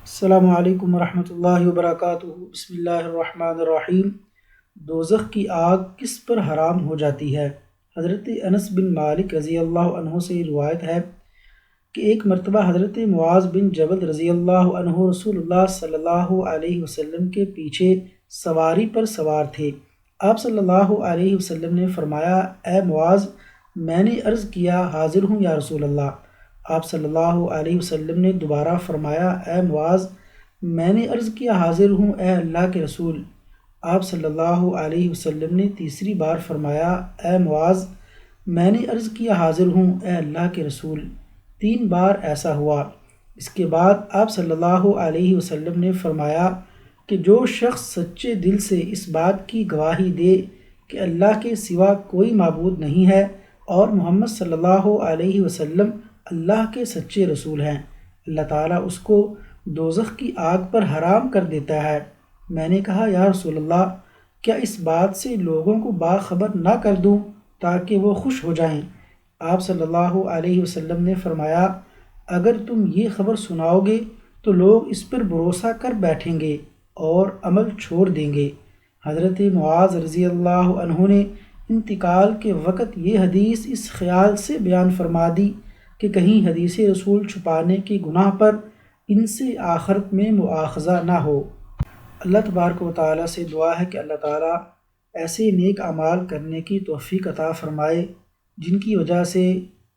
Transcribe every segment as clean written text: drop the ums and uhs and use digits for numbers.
السلام علیکم ورحمۃ اللہ وبرکاتہ۔ بسم اللہ الرحمن الرحیم۔ دوزخ کی آگ کس پر حرام ہو جاتی ہے؟ حضرت انس بن مالک رضی اللہ عنہ سے روایت ہے کہ ایک مرتبہ حضرت معاذ بن جبل رضی اللہ عنہ رسول اللہ صلی اللہ علیہ وسلم کے پیچھے سواری پر سوار تھے۔ آپ صلی اللہ علیہ وسلم نے فرمایا، اے معاذ، میں نے عرض کیا حاضر ہوں یا رسول اللہ۔ آپ صلی اللہ علیہ وسلم نے دوبارہ فرمایا، اے معاذ، میں نے عرض کیا حاضر ہوں اے اللہ کے رسول۔ آپ صلی اللہ علیہ وسلم نے تیسری بار فرمایا، اے معاذ، میں نے عرض کیا حاضر ہوں اے اللہ کے رسول۔ 3 بار ایسا ہوا۔ اس کے بعد آپ صلی اللہ علیہ وسلم نے فرمایا کہ جو شخص سچے دل سے اس بات کی گواہی دے کہ اللہ کے سوا کوئی معبود نہیں ہے اور محمد صلی اللہ علیہ وسلم اللہ کے سچے رسول ہیں، اللہ تعالیٰ اس کو دوزخ کی آگ پر حرام کر دیتا ہے۔ میں نے کہا، یا رسول اللہ، کیا اس بات سے لوگوں کو باخبر نہ کر دوں تاکہ وہ خوش ہو جائیں؟ آپ صلی اللہ علیہ وسلم نے فرمایا، اگر تم یہ خبر سناؤ گے تو لوگ اس پر بھروسہ کر بیٹھیں گے اور عمل چھوڑ دیں گے۔ حضرت معاذ رضی اللہ عنہ نے انتقال کے وقت یہ حدیث اس خیال سے بیان فرما دی کہ کہیں حدیث رسول چھپانے کے گناہ پر ان سے آخرت میں مواخذہ نہ ہو۔ اللہ تبارک و تعالیٰ سے دعا ہے کہ اللہ تعالیٰ ایسے نیک اعمال کرنے کی توفیق عطا فرمائے جن کی وجہ سے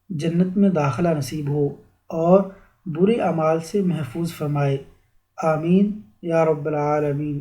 جنت میں داخلہ نصیب ہو اور برے اعمال سے محفوظ فرمائے۔ آمین یا رب العالمین۔